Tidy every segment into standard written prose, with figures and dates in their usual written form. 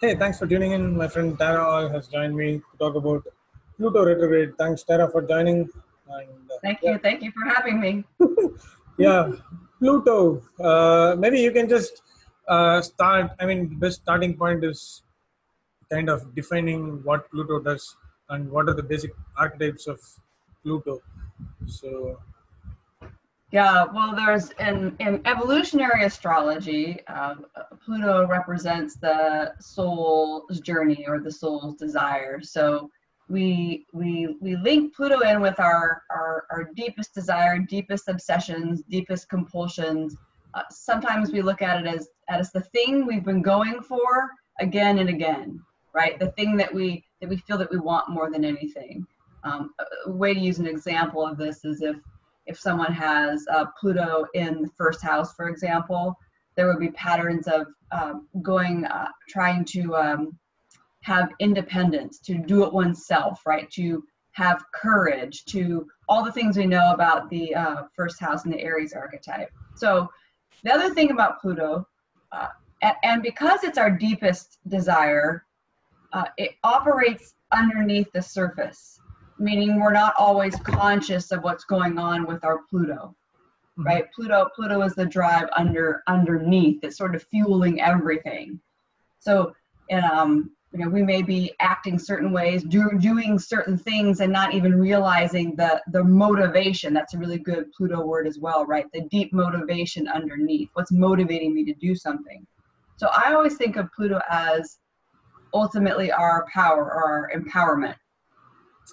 Hey, thanks for tuning in. My friend Tara Aal has joined me to talk about Pluto Retrograde. Thanks, Tara, for joining. And Thank you. Thank you for having me. yeah, Pluto. Maybe you can just start. I mean, the best starting point is kind of defining what Pluto does and what are the basic archetypes of Pluto. So, Yeah, well, there's in evolutionary astrology, Pluto represents the soul's journey or the soul's desire. So we link Pluto in with our deepest desire, deepest obsessions, deepest compulsions. Sometimes we look at it as the thing we've been going for again and again, right? The thing that we feel that we want more than anything. A way to use an example of this is if someone has Pluto in the first house, for example, there would be patterns of trying to have independence, to do it oneself, right? To have courage, to all the things we know about the first house and the Aries archetype. So the other thing about Pluto, and because it's our deepest desire, it operates underneath the surface, meaning we're not always conscious of what's going on with our Pluto, right? Pluto is the drive underneath. It's sort of fueling everything. So, we may be acting certain ways, doing certain things, and not even realizing the motivation. That's a really good Pluto word as well, right? The deep motivation underneath. What's motivating me to do something? So I always think of Pluto as ultimately our power or our empowerment,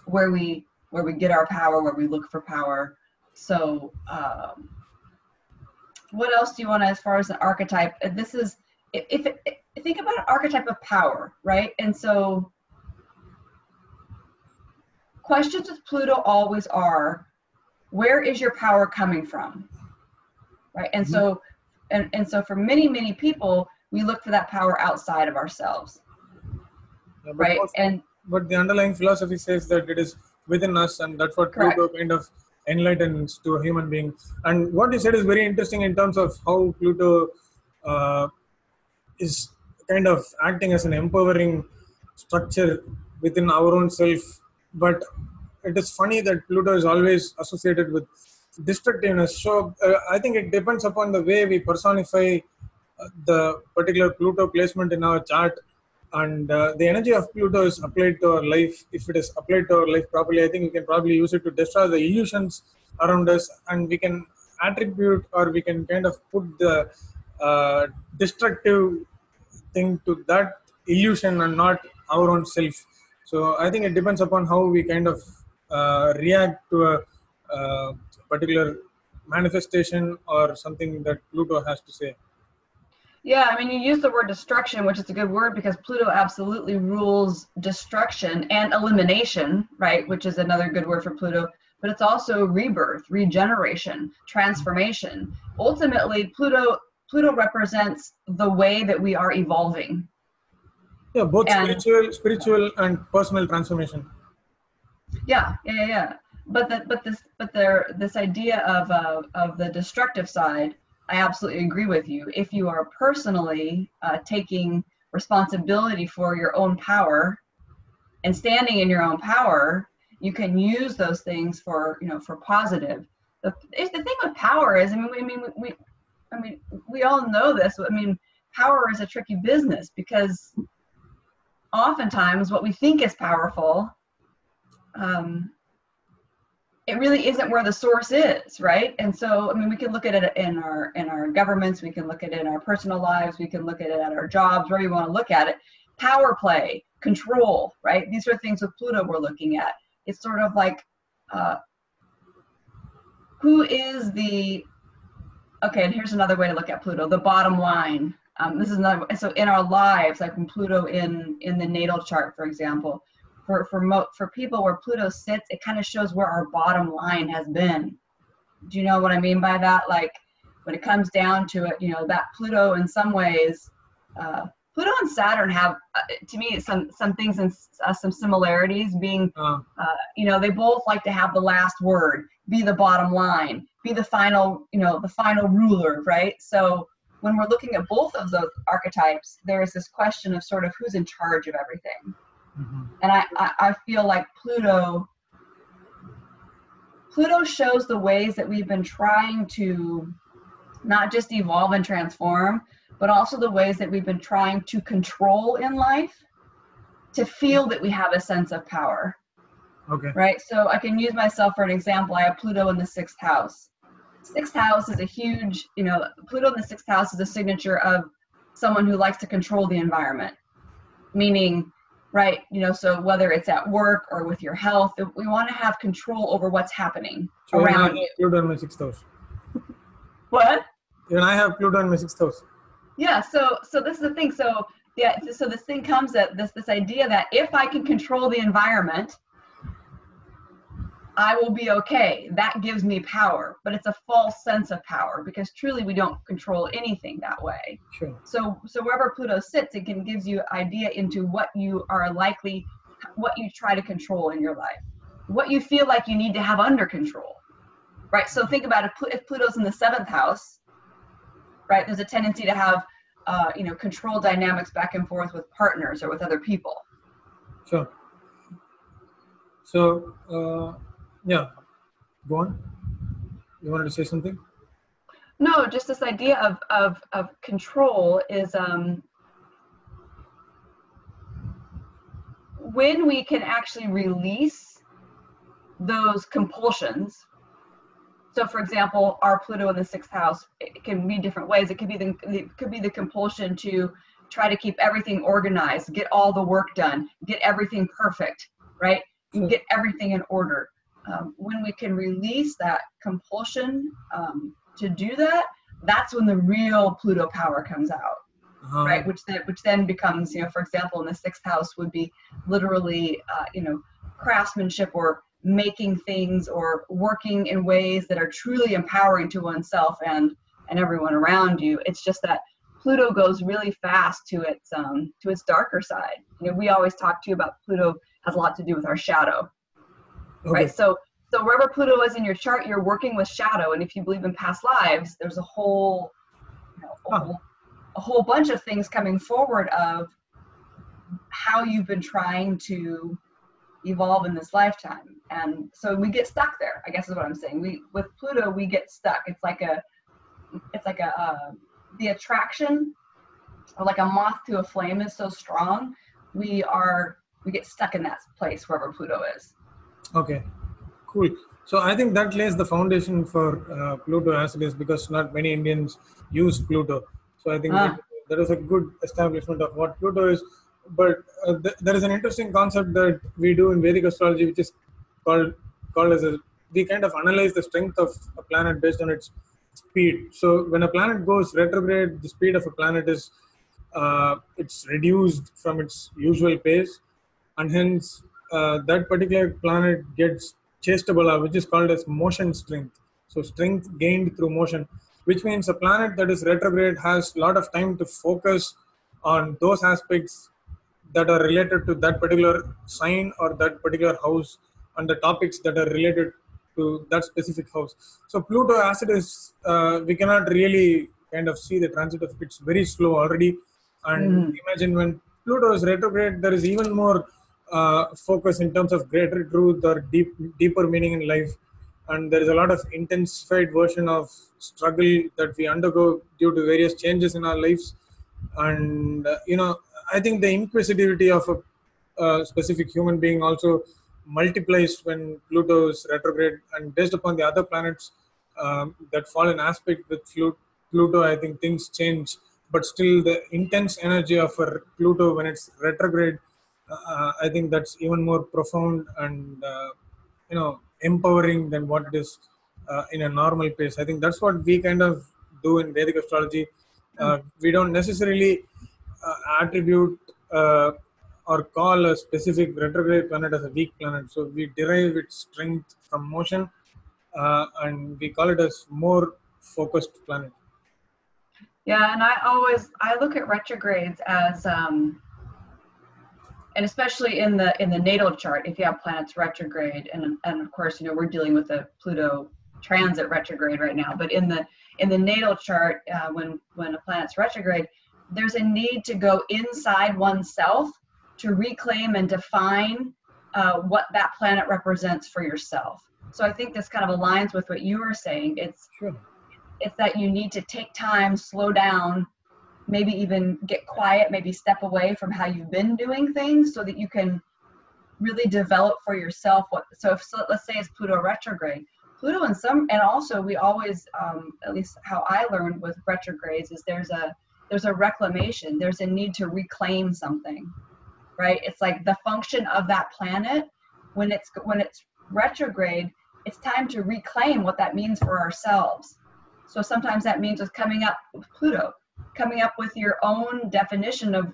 where we get our power, where we look for power. So what else do you want to, as far as an archetype? This is think about an archetype of power, right? And so questions with Pluto always are, where is your power coming from, right? And so and so for many people, we look for that power outside of ourselves, right? But the underlying philosophy says that it is within us, and that's what Correct. Pluto kind of enlightens to a human being. And what you said is very interesting in terms of how Pluto is kind of acting as an empowering structure within our own self. But it is funny that Pluto is always associated with destructiveness. So I think it depends upon the way we personify the particular Pluto placement in our chart, and the energy of Pluto is applied to our life. If it is applied to our life properly, I think we can probably use it to destroy the illusions around us, and we can attribute, or we can kind of put the destructive thing to that illusion and not our own self. So I think it depends upon how we kind of react to a particular manifestation or something that Pluto has to say. Yeah, I mean, you use the word destruction, which is a good word because Pluto absolutely rules destruction and elimination, right? Which is another good word for Pluto. But it's also rebirth, regeneration, transformation. Ultimately, Pluto represents the way that we are evolving. Yeah, both spiritual and personal transformation. Yeah. But this idea of the destructive side, I absolutely agree with you. If you are personally taking responsibility for your own power and standing in your own power, you can use those things for positive. The thing with power is, we all know this. I mean, power is a tricky business because oftentimes what we think is powerful, it really isn't where the source is, right? And so, we can look at it in our governments, we can look at it in our personal lives, we can look at it at our jobs, wherever you want to look at it. Power play, control, right? These are things with Pluto we're looking at. It's sort of like, who is the, okay, and here's another way to look at Pluto, the bottom line. This is another, so in our lives, like when Pluto in the natal chart, for example, for people where Pluto sits, it kind of shows where our bottom line has been. Do you know what I mean by that? Like when it comes down to it, that Pluto in some ways, Pluto and Saturn have, to me, some things and some similarities. Being, they both like to have the last word, be the bottom line, be the final, the final ruler, right? So when we're looking at both of those archetypes, there is this question of sort of who's in charge of everything. And I feel like Pluto shows the ways that we've been trying to not just evolve and transform, but also the ways that we've been trying to control in life to feel that we have a sense of power. Okay. Right? So I can use myself for an example. I have Pluto in the 6th house. 6th house is a huge, Pluto in the 6th house is a signature of someone who likes to control the environment. Meaning, right, so whether it's at work or with your health, we want to have control over what's happening around you. Pluto in my 6th house. What? Even I have Pluto in my 6th house. Yeah, so this is the thing. So this thing comes at this idea that if I can control the environment, I will be okay. That gives me power, but it's a false sense of power because truly we don't control anything that way. Sure. So wherever Pluto sits, it can gives you idea into what you are likely, what you try to control in your life, what you feel like you need to have under control, right? So think about if Pluto's in the 7th house, right? There's a tendency to have, control dynamics back and forth with partners or with other people. Sure. So, yeah, go on. You wanted to say something? No, just this idea of control is when we can actually release those compulsions. So, for example, our Pluto in the 6th house, it can be different ways. It could be the compulsion to try to keep everything organized, get all the work done, get everything perfect, right? Get everything in order. When we can release that compulsion to do that, that's when the real Pluto power comes out, right? Which then becomes, for example, in the 6th house would be literally, craftsmanship or making things or working in ways that are truly empowering to oneself and everyone around you. It's just that Pluto goes really fast to its darker side. We always talk to you about Pluto has a lot to do with our shadow. Okay. Right. So wherever Pluto is in your chart, you're working with shadow. And if you believe in past lives, there's a whole bunch of things coming forward of how you've been trying to evolve in this lifetime. And so we get stuck there, I guess is what I'm saying. With Pluto, we get stuck. It's like the attraction, or like a moth to a flame is so strong. We get stuck in that place wherever Pluto is. Okay, cool. So I think that lays the foundation for Pluto as it is, because not many Indians use Pluto. So I think that is a good establishment of what Pluto is. But there is an interesting concept that we do in Vedic astrology, which is called as we kind of analyze the strength of a planet based on its speed. So when a planet goes retrograde, the speed of a planet is it's reduced from its usual pace, and hence that particular planet gets chastable, which is called as motion strength. So strength gained through motion, which means a planet that is retrograde has a lot of time to focus on those aspects that are related to that particular sign or that particular house, and the topics that are related to that specific house. So Pluto, as it is, we cannot really kind of see the transit of it. It's very slow already. And imagine when Pluto is retrograde, there is even more focus in terms of greater truth or deeper meaning in life. And there is a lot of intensified version of struggle that we undergo due to various changes in our lives. And, I think the inquisitivity of a specific human being also multiplies when Pluto is retrograde, and based upon the other planets that fall in aspect with Pluto, I think things change. But still, the intense energy of a Pluto when it's retrograde, I think that's even more profound and empowering than what it is in a normal pace. I think that's what we kind of do in Vedic astrology. We don't necessarily attribute or call a specific retrograde planet as a weak planet. So we derive its strength from motion, and we call it as more focused planet. Yeah, and I look at retrogrades as and especially in the natal chart, if you have planets retrograde, and of course, we're dealing with the Pluto transit retrograde right now, but in in the natal chart, when a planet's retrograde, there's a need to go inside oneself to reclaim and define what that planet represents for yourself. So I think this kind of aligns with what you were saying. It's that you need to take time, slow down, maybe even get quiet, maybe step away from how you've been doing things so that you can really develop for yourself so let's say it's Pluto retrograde. Pluto and also we always, at least how I learned with retrogrades, is there's a reclamation, there's a need to reclaim something, right? It's like the function of that planet when it's retrograde, it's time to reclaim what that means for ourselves. So sometimes that means with coming up with Pluto, coming up with your own definition of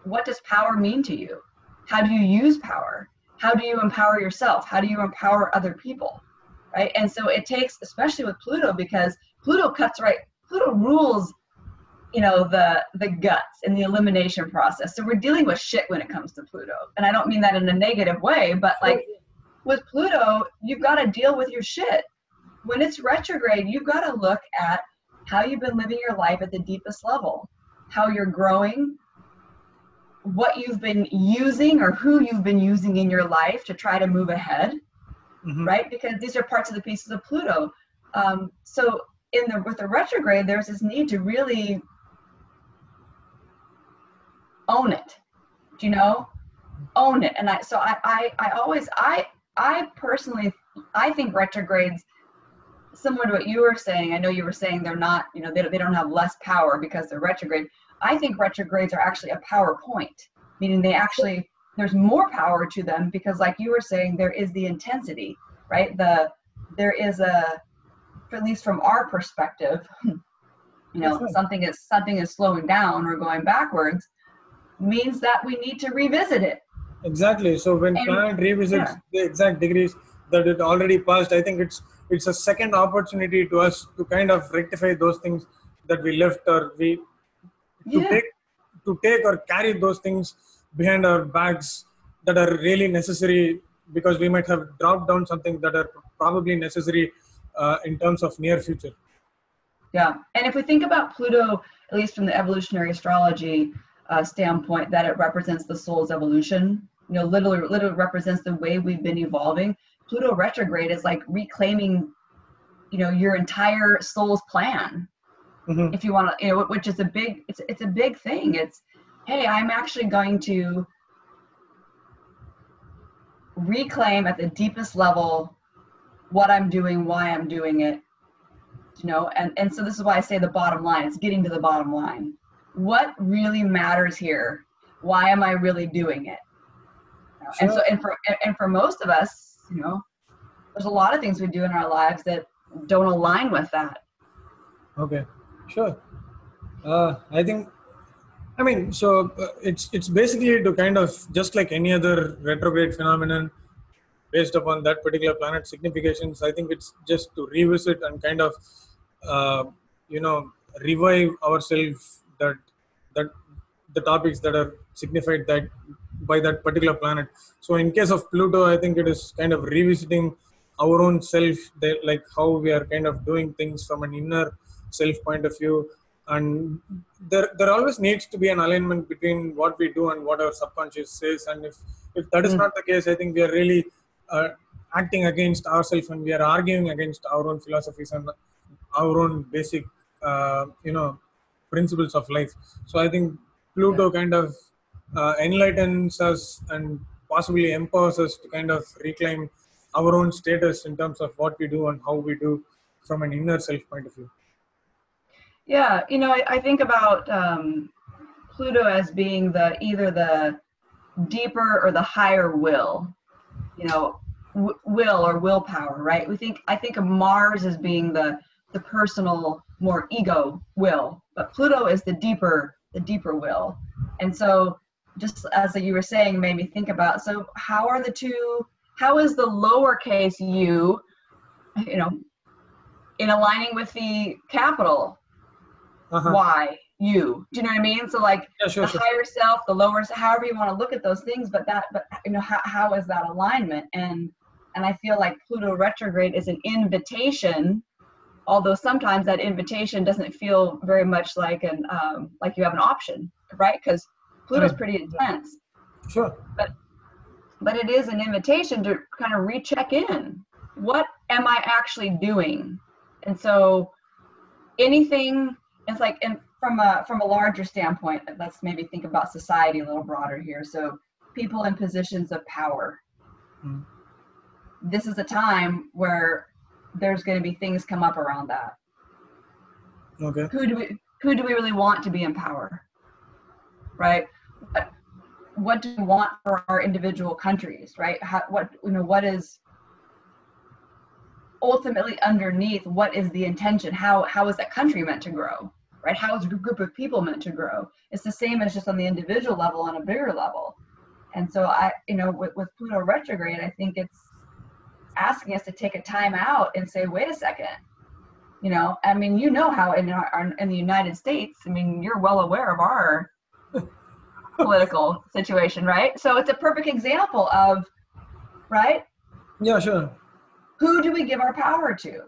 what does power mean to you? How do you use power? How do you empower yourself? How do you empower other people? Right? And so it takes, especially with Pluto, because Pluto rules, the guts and the elimination process. So we're dealing with shit when it comes to Pluto. And I don't mean that in a negative way, but like with Pluto, you've got to deal with your shit. When it's retrograde, you've got to look at how you've been living your life at the deepest level, how you're growing, what you've been using or who you've been using in your life to try to move ahead, right? Because these are parts of the pieces of Pluto. So with the retrograde, there's this need to really own it, own it. And I personally think retrogrades, similar to what you were saying, I know you were saying they're not, they don't have less power because they're retrograde. I think retrogrades are actually a power point, meaning there's more power to them because, like you were saying, there is the intensity, right? There is at least from our perspective, something is slowing down or going backwards, means that we need to revisit it. Exactly. So when planet revisits the exact degrees that it already passed, I think it's a second opportunity to us to kind of rectify those things that we left to take or carry those things behind our bags that are really necessary, because we might have dropped down something that are probably necessary in terms of near future. Yeah. And if we think about Pluto, at least from the evolutionary astrology standpoint, that it represents the soul's evolution, literally represents the way we've been evolving. Pluto retrograde is like reclaiming, your entire soul's plan. If you want to, which is it's a big thing. It's, hey, I'm actually going to reclaim at the deepest level what I'm doing, why I'm doing it, and so this is why I say the bottom line. It's getting to the bottom line. What really matters here? Why am I really doing it? Sure. And for most of us, there's a lot of things we do in our lives that don't align with that. Okay, sure. It's basically to kind of, just like any other retrograde phenomenon based upon that particular planet's significations, I think it's just to revisit and kind of revive ourselves that the topics that are signified that by that particular planet. So in case of Pluto, I think it is kind of revisiting our own self, like how we are kind of doing things from an inner self point of view. And there always needs to be an alignment between what we do and what our subconscious says. And if that is not the case, I think we are really acting against ourselves, and we are arguing against our own philosophies and our own basic principles of life. So I think Pluto kind of enlightens us and possibly empowers us to kind of reclaim our own status in terms of what we do and how we do from an inner self point of view. Yeah, I think about Pluto as being either the deeper or the higher will, will or willpower, right? I think of Mars as being the personal, more ego will, but Pluto is the deeper will. And so, just as you were saying, made me think about, so how is the lowercase u, in aligning with the capital Y, U? Do you know what I mean? So like higher self, the lower, however you want to look at those things, but how is that alignment? And I feel like Pluto retrograde is an invitation Although sometimes that invitation doesn't feel very much like like you have an option, right? Because Pluto's pretty intense. Sure. But it is an invitation to kind of recheck in. What am I actually doing? And so anything, it's like, and from a larger standpoint, let's maybe think about society a little broader here. So people in positions of power. Mm. This is a time where there's going to be things come up around that. Okay. Who do we really want to be in power, right? What do we want for our individual countries, right? What is ultimately underneath? What is the intention? How is that country meant to grow, right? How is a group of people meant to grow? It's the same as just on the individual level, on a bigger level. And so with Pluto retrograde, I think it's asking us to take a time out and say, wait a second, I mean, how in the United States, I mean, you're well aware of our political situation, right? So it's a perfect example of, right? Yeah, sure. Who do we give our power to?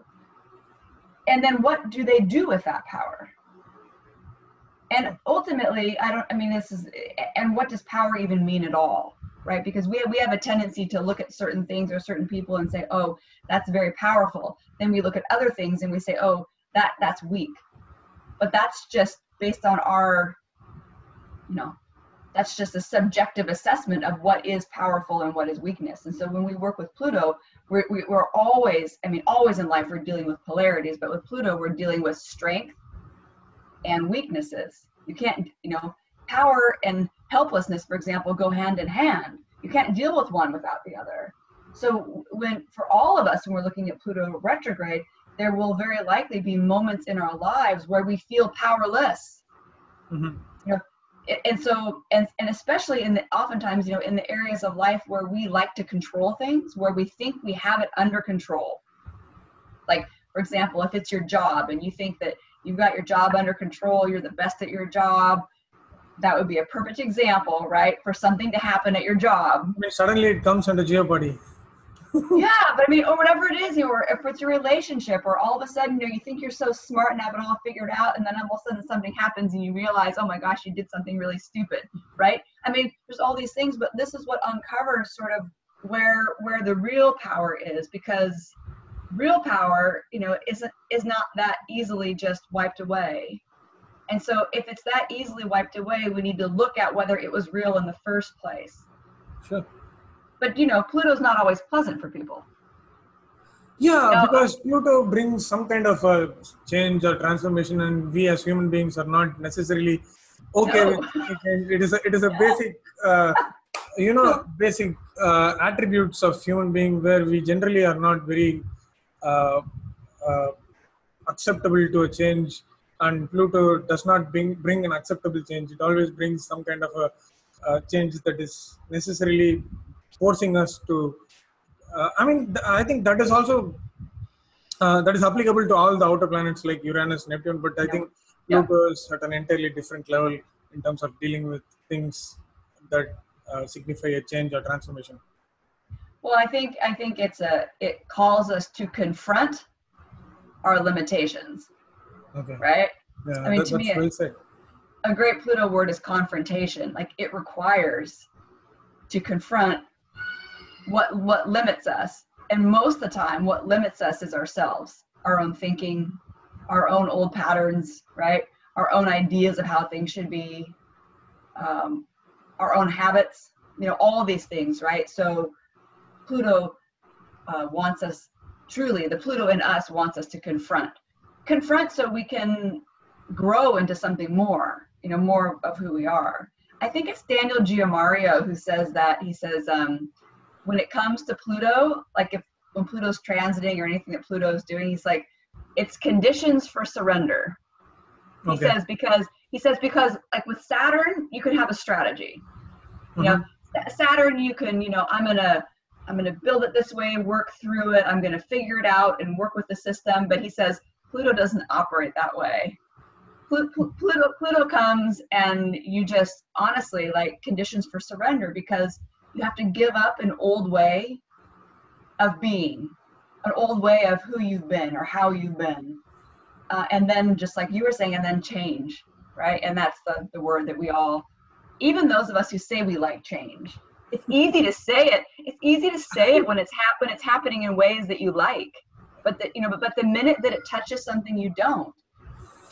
And then what do they do with that power? And ultimately, and what does power even mean at all? Right? Because we have a tendency to look at certain things or certain people and say, oh, that's very powerful. Then we look at other things and we say, oh, that's weak. But that's just based on our, that's just a subjective assessment of what is powerful and what is weakness. And so when we work with Pluto, we're always in life we're dealing with polarities, but with Pluto, we're dealing with strength and weaknesses. You can't, power and helplessness, for example, go hand in hand. You can't deal with one without the other. So for all of us, when we're looking at Pluto retrograde, there will very likely be moments in our lives where we feel powerless. Mm-hmm. And especially oftentimes, in the areas of life where we like to control things, where we think we have it under control. Like, for example, if it's your job and you think that you've got your job under control, you're the best at your job, that would be a perfect example, right, for something to happen at your job. I mean, suddenly it comes under jeopardy. Yeah, but or whatever it is, or if it's your relationship, or all of a sudden, you think you're so smart and have it all figured out, and then all of a sudden something happens and you realize, oh my gosh, you did something really stupid, right? I mean, there's all these things, but this is what uncovers sort of where the real power is, because real power, is not that easily just wiped away. And so if it's that easily wiped away, we need to look at whether it was real in the first place. Sure. But, Pluto's not always pleasant for people. Yeah, because Pluto brings some kind of a change or transformation, and we as human beings are not necessarily okay with it. It is a basic, basic attributes of human being where we generally are not very acceptable to a change. And Pluto does not bring an acceptable change. It always brings some kind of a change that is necessarily forcing us to. I think that is also that is applicable to all the outer planets like Uranus, Neptune. But I think Pluto is at an entirely different level in terms of dealing with things that signify a change or transformation. Well, I think it calls us to confront our limitations. Okay. Right? Yeah, I mean, to me, well said. A great Pluto word is confrontation. Like, it requires to confront what limits us. And most of the time, what limits us is ourselves, our own thinking, our own old patterns, right? Our own ideas of how things should be, our own habits, all these things, right? So Pluto wants us, truly, the Pluto in us wants us to confront so we can grow into something more, more of who we are. I think it's Daniel Giamario who says that. He says, when it comes to Pluto, like when Pluto's transiting or anything that Pluto's doing, he's like, it's conditions for surrender. He says, because like with Saturn, you can have a strategy. Saturn, you can, I'm going to build it this way, work through it. I'm going to figure it out and work with the system. But he says, Pluto doesn't operate that way. Pluto comes and you just honestly like conditions for surrender, because you have to give up an old way of being, an old way of who you've been or how you've been. and then just like you were saying, and then change, right? And that's the word that we all, even those of us who say we like change, it's easy to say it. It's easy to say it when it's happening in ways that you like, but but the minute that it touches something you don't,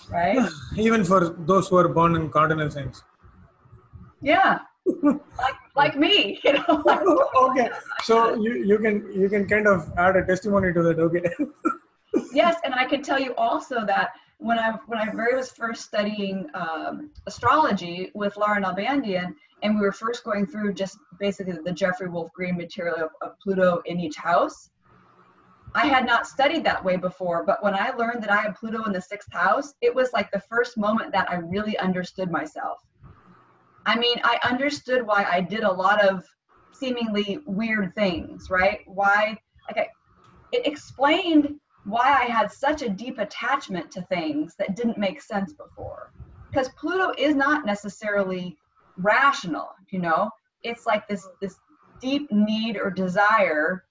right? Yeah, even for those who are born in cardinal signs. Yeah, like me, Okay, so you can kind of add a testimony to that. Okay. Yes, and I can tell you also that when I was first studying astrology with Laura Nalbandian, and we were first going through just basically the Jeffrey Wolf Green material of Pluto in each house, I had not studied that way before. But when I learned that I had Pluto in the 6th house, it was like the first moment that I really understood myself. I mean, I understood why I did a lot of seemingly weird things, right? It explained why I had such a deep attachment to things that didn't make sense before. Because Pluto is not necessarily rational, it's like this deep need or desire.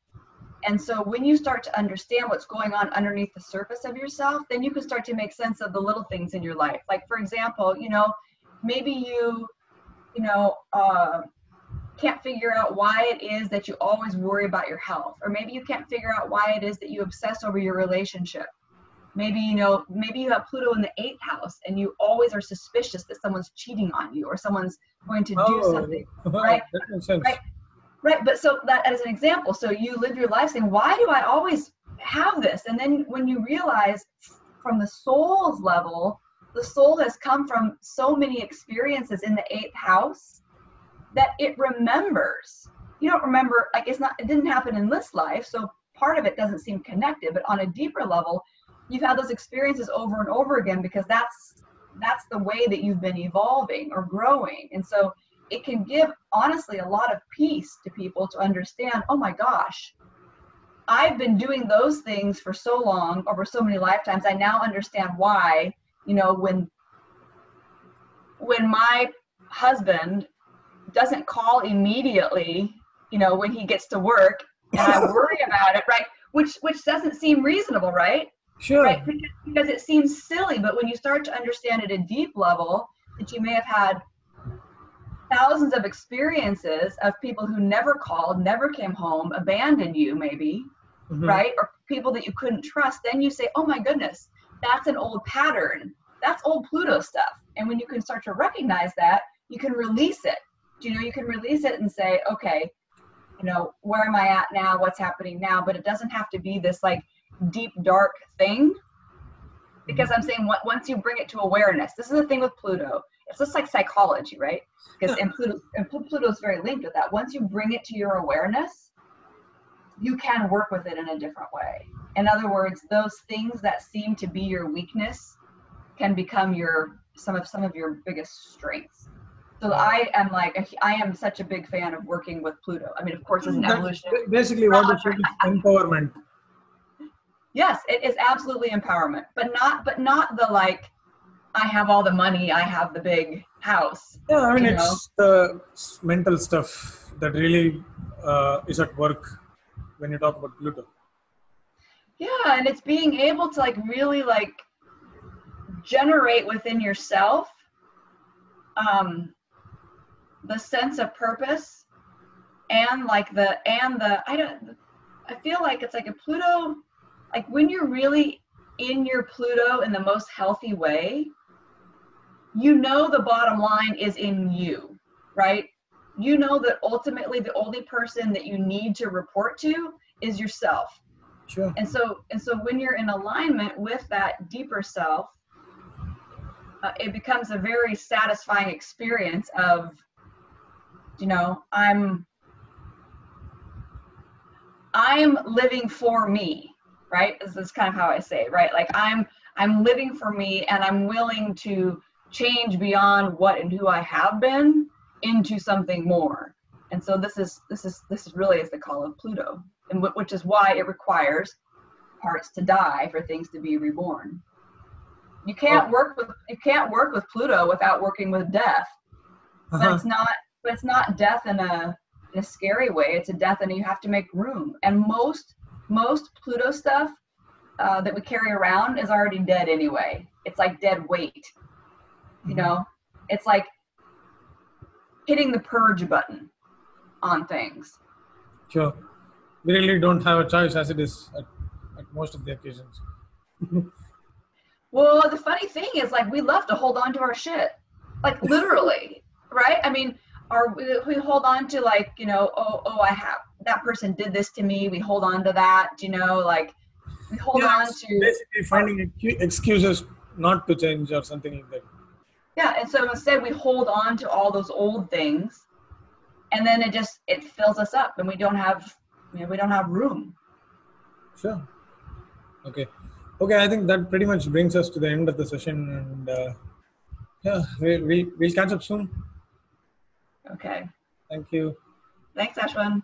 And so when you start to understand what's going on underneath the surface of yourself, then you can start to make sense of the little things in your life. Like, for example, maybe you can't figure out why it is that you always worry about your health, or maybe you can't figure out why it is that you obsess over your relationship. Maybe you have Pluto in the 8th house and you always are suspicious that someone's cheating on you or someone's going to do something, right? That makes sense. Right. But so that as an example, so you live your life saying, why do I always have this? And then when you realize from the soul's level, the soul has come from so many experiences in the 8th house that it remembers. You don't remember, like it didn't happen in this life, so part of it doesn't seem connected, but on a deeper level, you've had those experiences over and over again because that's the way that you've been evolving or growing. And so it can give, honestly, a lot of peace to people to understand, oh my gosh, I've been doing those things for so long, over so many lifetimes. I now understand why, when my husband doesn't call immediately, when he gets to work, and I worry about it, right? Which doesn't seem reasonable, right? Sure. Right? Because it seems silly, but when you start to understand at a deep level that you may have had thousands of experiences of people who never called, never came home, abandoned you maybe, right? Or people that you couldn't trust, then you say, oh my goodness, that's an old pattern. That's old Pluto stuff. And when you can start to recognize that, you can release it. You can release it and say, okay, where am I at now? What's happening now? But it doesn't have to be this like deep, dark thing. Because I'm saying once you bring it to awareness, this is the thing with Pluto. It's just like psychology, right? Because Pluto is very linked with that. Once you bring it to your awareness, you can work with it in a different way. In other words, those things that seem to be your weakness can become some of your biggest strengths. So I am such a big fan of working with Pluto. I mean, of course, it's an evolution. Basically, what is empowerment? Yes, it is absolutely empowerment, but not the like, I have all the money, I have the big house. Yeah, I mean, it's the mental stuff that really is at work when you talk about Pluto. Yeah, and it's being able to like really like generate within yourself the sense of purpose and like I feel like it's like a Pluto, like when you're really in your Pluto in the most healthy way, the bottom line is in you, right? That ultimately the only person that you need to report to is yourself. Sure. And so when you're in alignment with that deeper self, it becomes a very satisfying experience of, I'm living for me, right? This is kind of how I say it, right? Like I'm living for me, and I'm willing to change beyond what and who I have been into something more. And so this is really is the call of Pluto, and which is why it requires parts to die for things to be reborn. You can't work with Pluto without working with death. But it's not death in a scary way. It's a death, and you have to make room. And most Pluto stuff that we carry around is already dead anyway. It's like dead weight. You know, it's like hitting the purge button on things. Sure. We really don't have a choice as it is at most of the occasions. Well, the funny thing is, like, we love to hold on to our shit, like literally, right? I mean, we hold on to, like, you know, I have, that person did this to me. We hold on to that, you know, like we hold on It's to basically finding excuses not to change or something like that. yeah. And so instead we hold on to all those old things, and then it fills us up, and we don't have room. Sure. Okay. Okay, I think that pretty much brings us to the end of the session, and yeah, we'll catch up soon. Okay. Thank you. Thanks, Ashwin.